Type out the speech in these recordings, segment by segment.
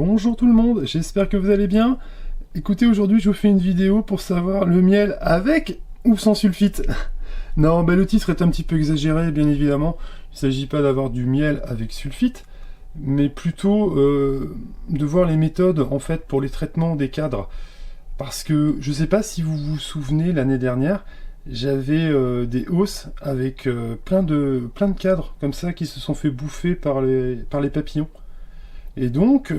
Bonjour tout le monde, j'espère que vous allez bien. Écoutez, aujourd'hui je vous fais une vidéo pour savoir le miel avec ou sans sulfite. Non, le titre est un petit peu exagéré, bien évidemment. Il ne s'agit pas d'avoir du miel avec sulfite, mais plutôt de voir les méthodes en fait pour les traitements des cadres. Parce que je ne sais pas si vous vous souvenez, l'année dernière, j'avais des hausses avec plein de cadres comme ça qui se sont fait bouffer par les papillons. Et donc,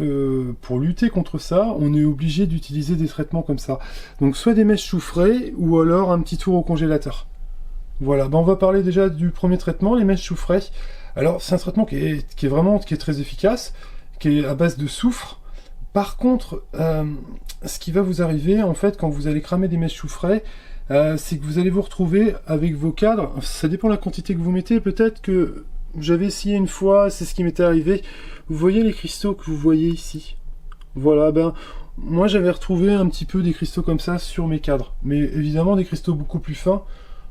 pour lutter contre ça, on est obligé d'utiliser des traitements comme ça. Donc, soit des mèches chou-frais, ou alors un petit tour au congélateur. Voilà, on va parler déjà du premier traitement, les mèches chou-frais. Alors, c'est un traitement qui est très efficace, qui est à base de soufre. Par contre, ce qui va vous arriver, en fait, quand vous allez cramer des mèches chou-frais, c'est que vous allez vous retrouver avec vos cadres. Ça dépend de la quantité que vous mettez, peut-être que... J'avais essayé une fois, c'est ce qui m'était arrivé. Vous voyez les cristaux que vous voyez ici? Voilà, moi j'avais retrouvé un petit peu des cristaux comme ça sur mes cadres. Mais évidemment des cristaux beaucoup plus fins,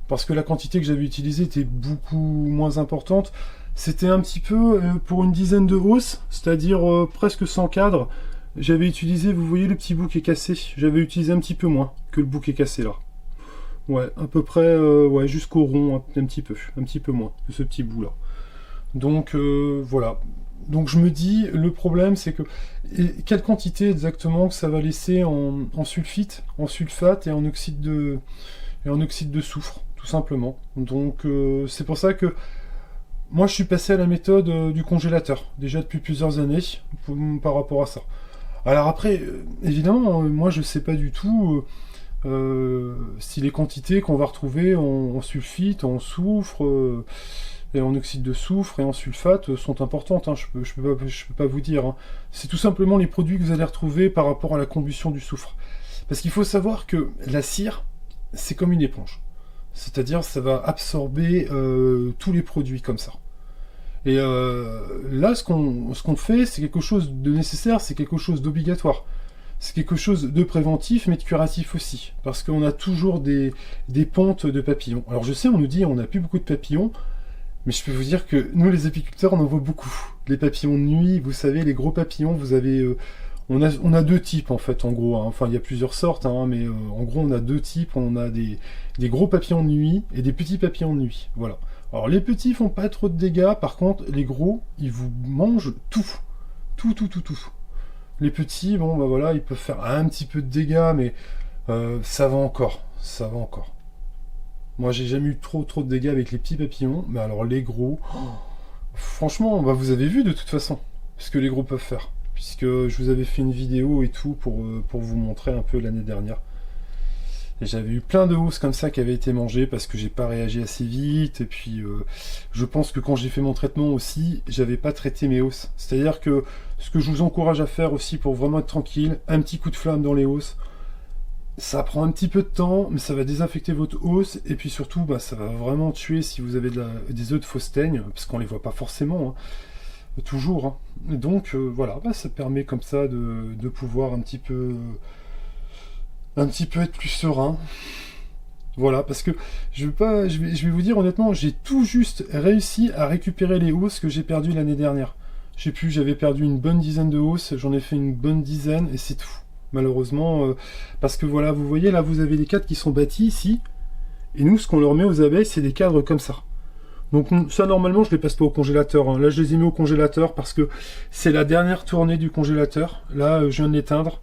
parce que la quantité que j'avais utilisée était beaucoup moins importante. C'était un petit peu pour une dizaine de hausses, c'est-à-dire presque 100 cadres. J'avais utilisé, vous voyez le petit bout qui est cassé, j'avais utilisé un petit peu moins que le bout qui est cassé là. Ouais, à peu près, ouais, jusqu'au rond, un petit peu moins que ce petit bout là. Donc voilà. Donc je me dis, le problème c'est que quelle quantité exactement que ça va laisser en sulfite, en sulfate et en oxyde de soufre, tout simplement. Donc c'est pour ça que moi je suis passé à la méthode du congélateur, déjà depuis plusieurs années, par rapport à ça. Alors après, évidemment, moi je sais pas du tout si les quantités qu'on va retrouver en sulfite, en soufre... et en oxyde de soufre et en sulfate sont importantes, hein. Je peux pas vous dire. Hein. C'est tout simplement les produits que vous allez retrouver par rapport à la combustion du soufre. Parce qu'il faut savoir que la cire, c'est comme une éponge. C'est-à-dire ça va absorber tous les produits comme ça. Et là, ce qu'on fait, c'est quelque chose de nécessaire, c'est quelque chose d'obligatoire. C'est quelque chose de préventif, mais de curatif aussi. Parce qu'on a toujours des pontes de papillons. Alors je sais, on nous dit on n'a plus beaucoup de papillons, mais je peux vous dire que nous, les apiculteurs, on en voit beaucoup. Les papillons de nuit, vous savez, les gros papillons, vous avez... on a deux types, en fait, en gros. Hein. Enfin, il y a plusieurs sortes, hein, mais en gros, on a deux types. On a des gros papillons de nuit et des petits papillons de nuit. Voilà. Alors, les petits font pas trop de dégâts. Par contre, les gros, ils vous mangent tout. Tout. Les petits, voilà, ils peuvent faire un petit peu de dégâts, mais ça va encore. Ça va encore. Moi, j'ai jamais eu trop de dégâts avec les petits papillons, mais alors les gros, franchement, vous avez vu de toute façon ce que les gros peuvent faire, puisque je vous avais fait une vidéo et tout pour vous montrer un peu l'année dernière. Et j'avais eu plein de hausses comme ça qui avaient été mangées parce que j'ai pas réagi assez vite, et puis je pense que quand j'ai fait mon traitement aussi, j'avais pas traité mes hausses. C'est-à-dire que ce que je vous encourage à faire aussi pour vraiment être tranquille, un petit coup de flamme dans les hausses. Ça prend un petit peu de temps, mais ça va désinfecter votre hausse, et puis surtout, ça va vraiment tuer si vous avez des œufs de fausse teigne, parce qu'on les voit pas forcément, hein, toujours. Hein. Et donc, voilà, ça permet comme ça de pouvoir un petit peu être plus serein. Voilà, parce que je vais vous dire honnêtement, j'ai tout juste réussi à récupérer les hausses que j'ai perdues l'année dernière. J'avais perdu une bonne dizaine de hausses, j'en ai fait une bonne dizaine, et c'est tout. Malheureusement, parce que voilà, vous voyez, là, vous avez les cadres qui sont bâtis ici, et nous, ce qu'on leur met aux abeilles, c'est des cadres comme ça. Donc ça, normalement, je les passe pas au congélateur. Hein. Là, je les ai mis au congélateur parce que c'est la dernière tournée du congélateur. Là, je viens de l'éteindre,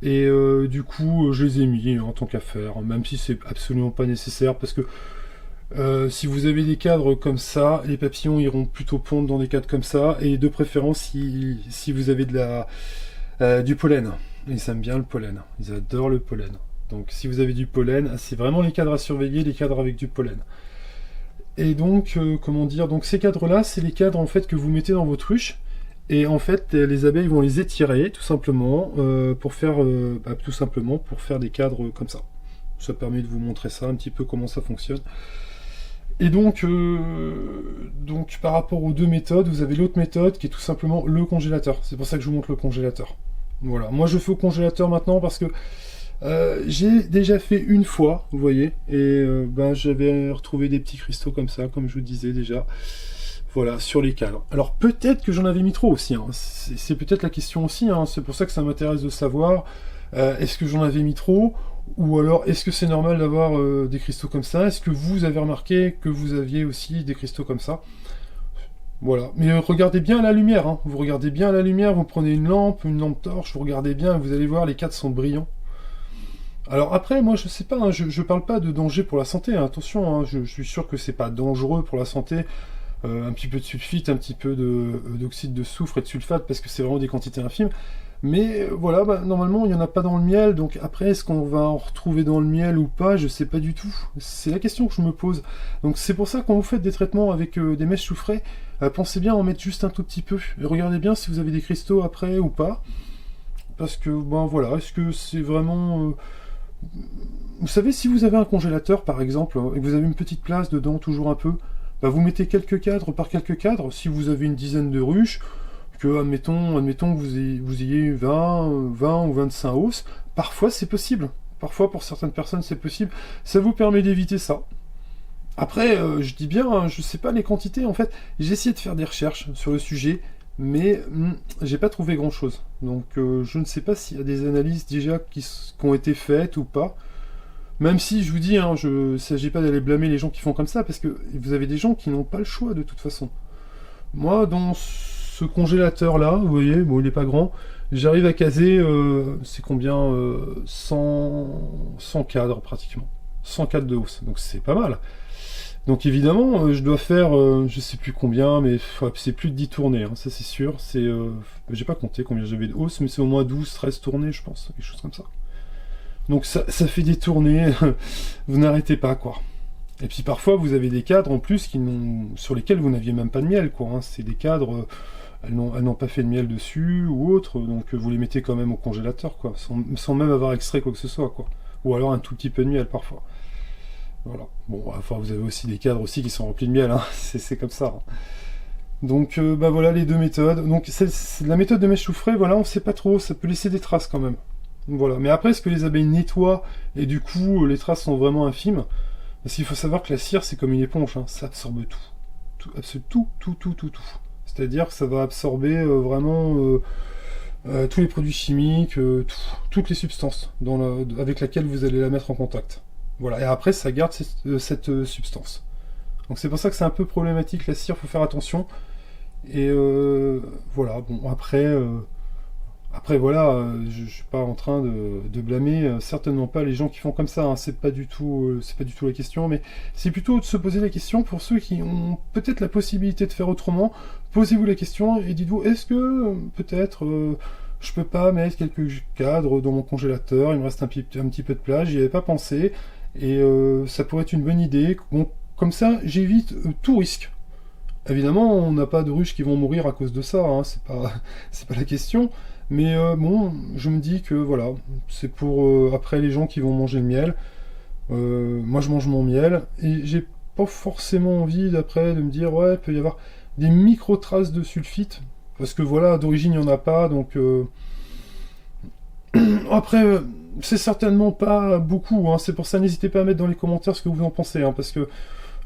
et du coup, je les ai mis en tant qu'à faire, même si c'est absolument pas nécessaire, parce que si vous avez des cadres comme ça, les papillons iront plutôt pondre dans des cadres comme ça, et de préférence si vous avez du pollen. Ils aiment bien le pollen, ils adorent le pollen. Donc si vous avez du pollen, c'est vraiment les cadres à surveiller, les cadres avec du pollen. Et donc, comment dire, donc ces cadres-là, c'est les cadres en fait que vous mettez dans votre ruche, et en fait les abeilles vont les étirer tout simplement pour faire des cadres comme ça. Ça permet de vous montrer ça un petit peu comment ça fonctionne. Et donc par rapport aux deux méthodes, vous avez l'autre méthode qui est tout simplement le congélateur. C'est pour ça que je vous montre le congélateur. Voilà, moi je fais au congélateur maintenant parce que j'ai déjà fait une fois, vous voyez, et j'avais retrouvé des petits cristaux comme ça, comme je vous disais déjà. Voilà, sur les cadres. Alors peut-être que j'en avais mis trop aussi, hein. C'est peut-être la question aussi, hein. C'est pour ça que ça m'intéresse de savoir, est-ce que j'en avais mis trop, ou alors est-ce que c'est normal d'avoir des cristaux comme ça? Est-ce que vous avez remarqué que vous aviez aussi des cristaux comme ça? Voilà, mais regardez bien à la lumière, hein. Vous regardez bien à la lumière, vous prenez une lampe torche, vous regardez bien, vous allez voir, les cadres sont brillants. Alors après, moi je sais pas, hein, je parle pas de danger pour la santé, hein, attention, hein, je suis sûr que c'est pas dangereux pour la santé, un petit peu de sulfite, un petit peu d'oxyde de soufre et de sulfate, parce que c'est vraiment des quantités infimes. Mais voilà, bah, normalement il n'y en a pas dans le miel, donc après est-ce qu'on va en retrouver dans le miel ou pas, je sais pas du tout. C'est la question que je me pose. Donc c'est pour ça quand vous faites des traitements avec des mèches soufrées, pensez bien à en mettre juste un tout petit peu. Et regardez bien si vous avez des cristaux après ou pas. Parce que, ben voilà, est-ce que c'est vraiment... Vous savez, si vous avez un congélateur par exemple, et que vous avez une petite place dedans, toujours un peu, bah, vous mettez quelques cadres par quelques cadres, si vous avez une dizaine de ruches, que, admettons que vous ayez 20 ou 25 hausses, parfois c'est possible. Parfois, pour certaines personnes, c'est possible. Ça vous permet d'éviter ça. Après, je dis bien, hein, je sais pas les quantités, en fait. J'ai essayé de faire des recherches sur le sujet, mais j'ai pas trouvé grand-chose. Donc, je ne sais pas s'il y a des analyses déjà qui ont été faites ou pas. Même si, je vous dis, hein, il ne s'agit pas d'aller blâmer les gens qui font comme ça, parce que vous avez des gens qui n'ont pas le choix de toute façon. Moi, dans ce congélateur-là, vous voyez, bon, il n'est pas grand, j'arrive à caser, c'est combien 100 cadres pratiquement. 100 cadres de hausse, donc c'est pas mal. Donc évidemment, je dois faire, je sais plus combien, mais c'est plus de 10 tournées, hein, ça c'est sûr. J'ai pas compté combien j'avais de hausse, mais c'est au moins 12, 13 tournées, je pense, quelque chose comme ça. Donc ça fait des tournées, vous n'arrêtez pas, quoi. Et puis parfois, vous avez des cadres en plus sur lesquels vous n'aviez même pas de miel, quoi. Hein. C'est des cadres, elles n'ont pas fait de miel dessus ou autre, donc vous les mettez quand même au congélateur, quoi, sans même avoir extrait quoi que ce soit, quoi. Ou alors un tout petit peu de miel parfois. Voilà. Bon, enfin, vous avez aussi des cadres aussi qui sont remplis de miel, hein. C'est comme ça. Hein. Donc, bah voilà les deux méthodes. Donc, c'est la méthode de mèche soufrée, voilà, on sait pas trop, ça peut laisser des traces quand même. Voilà. Mais après, est-ce que les abeilles nettoient et du coup, les traces sont vraiment infimes? Parce qu'il faut savoir que la cire, c'est comme une éponge, hein. Ça absorbe tout. Tout. C'est-à-dire que ça va absorber vraiment tous les produits chimiques, toutes les substances avec lesquelles vous allez la mettre en contact. Voilà, et après ça garde cette substance. Donc c'est pour ça que c'est un peu problématique la cire, faut faire attention. Et voilà, bon après voilà, je suis pas en train de blâmer certainement pas les gens qui font comme ça, hein, c'est pas du tout la question, mais c'est plutôt de se poser la question pour ceux qui ont peut-être la possibilité de faire autrement. Posez-vous la question et dites-vous, est-ce que peut-être je peux pas mettre quelques cadres dans mon congélateur, il me reste un petit peu de place, j'y avais pas pensé. Et ça pourrait être une bonne idée. Bon, comme ça, j'évite tout risque. Évidemment, on n'a pas de ruches qui vont mourir à cause de ça, hein, c'est pas la question. Mais bon, je me dis que voilà, c'est pour après les gens qui vont manger le miel. Moi, je mange mon miel et j'ai pas forcément envie d'après de me dire ouais, il peut y avoir des micro-traces de sulfite parce que voilà, d'origine il n'y en a pas, donc après. C'est certainement pas beaucoup, hein. C'est pour ça n'hésitez pas à mettre dans les commentaires ce que vous en pensez, hein, parce que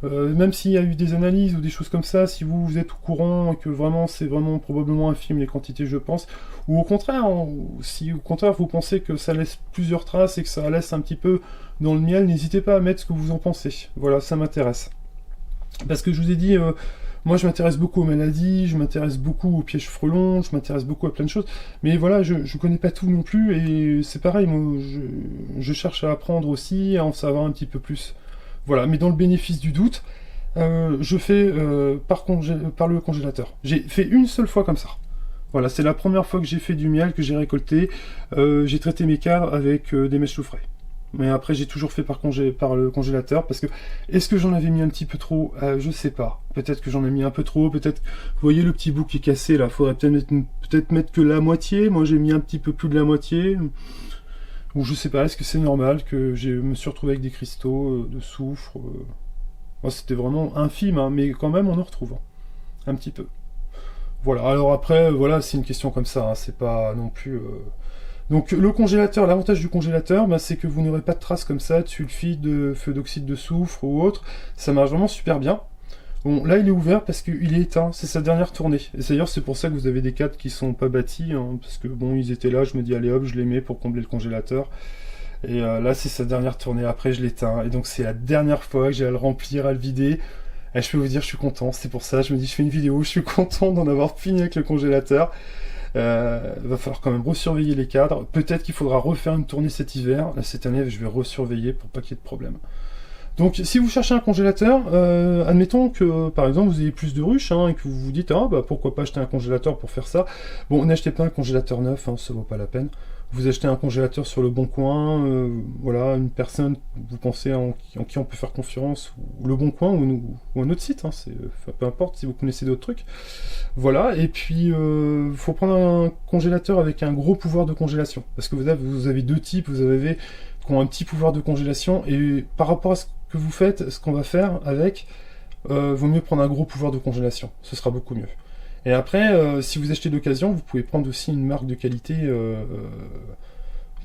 même s'il y a eu des analyses ou des choses comme ça, si vous êtes au courant et que vraiment c'est vraiment probablement infime les quantités je pense, ou au contraire, hein, si au contraire vous pensez que ça laisse plusieurs traces et que ça laisse un petit peu dans le miel, n'hésitez pas à mettre ce que vous en pensez, voilà, ça m'intéresse. Parce que je vous ai dit... moi, je m'intéresse beaucoup aux maladies, je m'intéresse beaucoup aux pièges frelons, je m'intéresse beaucoup à plein de choses. Mais voilà, je connais pas tout non plus, et c'est pareil, moi, je cherche à apprendre aussi, à en savoir un petit peu plus. Voilà, mais dans le bénéfice du doute, je fais par le congélateur. J'ai fait une seule fois comme ça. Voilà, c'est la première fois que j'ai fait du miel, que j'ai récolté. J'ai traité mes cadres avec des mèches soufrées. Mais après, j'ai toujours fait par le congélateur, parce que, est-ce que j'en avais mis un petit peu trop? Je sais pas. Peut-être que j'en ai mis un peu trop, peut-être, vous voyez le petit bout qui est cassé, là, faudrait peut-être mettre que la moitié, moi j'ai mis un petit peu plus de la moitié, ou je sais pas, est-ce que c'est normal que je me suis retrouvé avec des cristaux de soufre Moi, c'était vraiment infime, hein, mais quand même on en retrouve, hein, un petit peu. Voilà, alors après, voilà, c'est une question comme ça, hein, c'est pas non plus... Donc le congélateur, l'avantage du congélateur, bah, c'est que vous n'aurez pas de traces comme ça, de sulfite, de feu d'oxyde de soufre ou autre. Ça marche vraiment super bien. Bon, là il est ouvert parce qu'il est éteint, c'est sa dernière tournée. Et d'ailleurs c'est pour ça que vous avez des cadres qui sont pas bâtis, hein, parce que bon, ils étaient là, je me dis allez hop, je les mets pour combler le congélateur. Et là c'est sa dernière tournée, après je l'éteins. Et donc c'est la dernière fois que j'ai à le remplir, à le vider. Et je peux vous dire, je suis content, c'est pour ça, je me dis je fais une vidéo, je suis content d'en avoir fini avec le congélateur. Va falloir quand même resurveiller les cadres. Peut-être qu'il faudra refaire une tournée cet hiver. Là, cette année, je vais resurveiller pour pas qu'il y ait de problème. Donc, si vous cherchez un congélateur, admettons que, par exemple, vous ayez plus de ruches, hein, et que vous vous dites, ah, bah, pourquoi pas acheter un congélateur pour faire ça. Bon, n'achetez pas un congélateur neuf, hein, ça vaut pas la peine. Vous achetez un congélateur sur le bon coin, voilà, une personne, vous pensez en qui on peut faire confiance, ou le bon coin, ou un autre site, hein, peu importe si vous connaissez d'autres trucs. Voilà, et puis faut prendre un congélateur avec un gros pouvoir de congélation, parce que vous avez deux types, vous avez qui ont un petit pouvoir de congélation, et par rapport à ce que vous faites, ce qu'on va faire avec, vaut mieux prendre un gros pouvoir de congélation, ce sera beaucoup mieux. Et après, si vous achetez d'occasion, vous pouvez prendre aussi une marque de qualité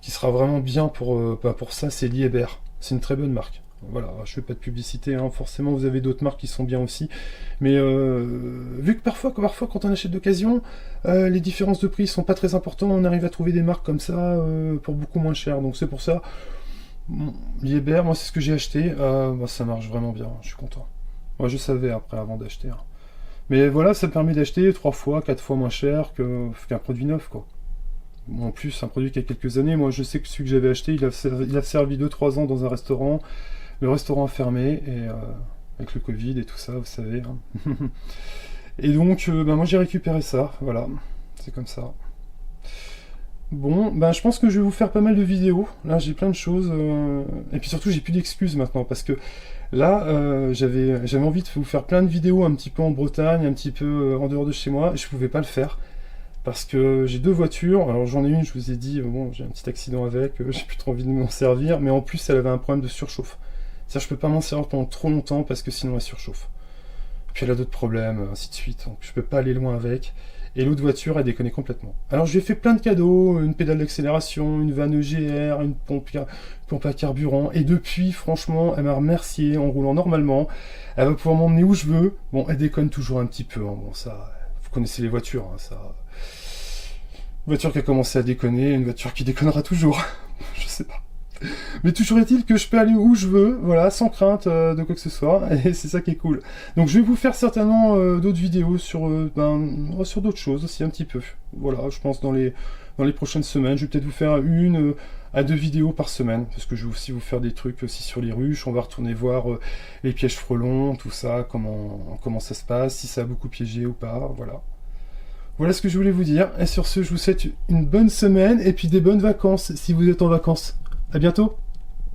qui sera vraiment bien pour ça, c'est Liebherr. C'est une très bonne marque. Voilà, je fais pas de publicité, hein. Forcément vous avez d'autres marques qui sont bien aussi. Mais vu que parfois quand on achète d'occasion, les différences de prix sont pas très importantes, on arrive à trouver des marques comme ça pour beaucoup moins cher. Donc c'est pour ça, Liebherr, moi c'est ce que j'ai acheté, ça marche vraiment bien, je suis content. Moi je savais après avant d'acheter. Hein. Mais voilà, ça permet d'acheter 3 fois, 4 fois moins cher qu'un produit neuf, quoi. Bon, en plus, un produit qui a quelques années, moi je sais que celui que j'avais acheté, il a servi 2-3 ans dans un restaurant. Le restaurant a fermé, et avec le Covid et tout ça, vous savez. Hein. Et donc, moi j'ai récupéré ça, voilà, c'est comme ça. Bon, je pense que je vais vous faire pas mal de vidéos. Là, j'ai plein de choses. Et puis surtout, j'ai plus d'excuses maintenant, parce que là, j'avais envie de vous faire plein de vidéos un petit peu en Bretagne, un petit peu en dehors de chez moi. Je pouvais pas le faire, parce que j'ai 2 voitures. Alors j'en ai une, je vous ai dit, bon, j'ai un petit accident avec, j'ai plus trop envie de m'en servir. Mais en plus, elle avait un problème de surchauffe. C'est-à-dire, je peux pas m'en servir pendant trop longtemps, parce que sinon elle surchauffe. Puis elle a d'autres problèmes, ainsi de suite. Donc je peux pas aller loin avec. Et l'autre voiture, elle déconne complètement. Alors je lui ai fait plein de cadeaux, une pédale d'accélération, une vanne EGR, une pompe à carburant. Et depuis, franchement, elle m'a remercié en roulant normalement. Elle va pouvoir m'emmener où je veux. Bon, elle déconne toujours un petit peu. Hein. Bon, ça, vous connaissez les voitures. Hein, ça. Une voiture qui a commencé à déconner, une voiture qui déconnera toujours. Je sais pas. Mais toujours est-il que je peux aller où je veux, voilà, sans crainte de quoi que ce soit, et c'est ça qui est cool. Donc je vais vous faire certainement d'autres vidéos sur d'autres choses aussi un petit peu. Voilà, je pense dans les prochaines semaines, je vais peut-être vous faire 1 à 2 vidéos par semaine, parce que je vais aussi vous faire des trucs aussi sur les ruches, on va retourner voir les pièges frelons, tout ça, comment ça se passe, si ça a beaucoup piégé ou pas, voilà. Voilà ce que je voulais vous dire, et sur ce, je vous souhaite une bonne semaine, et puis des bonnes vacances, si vous êtes en vacances. À bientôt!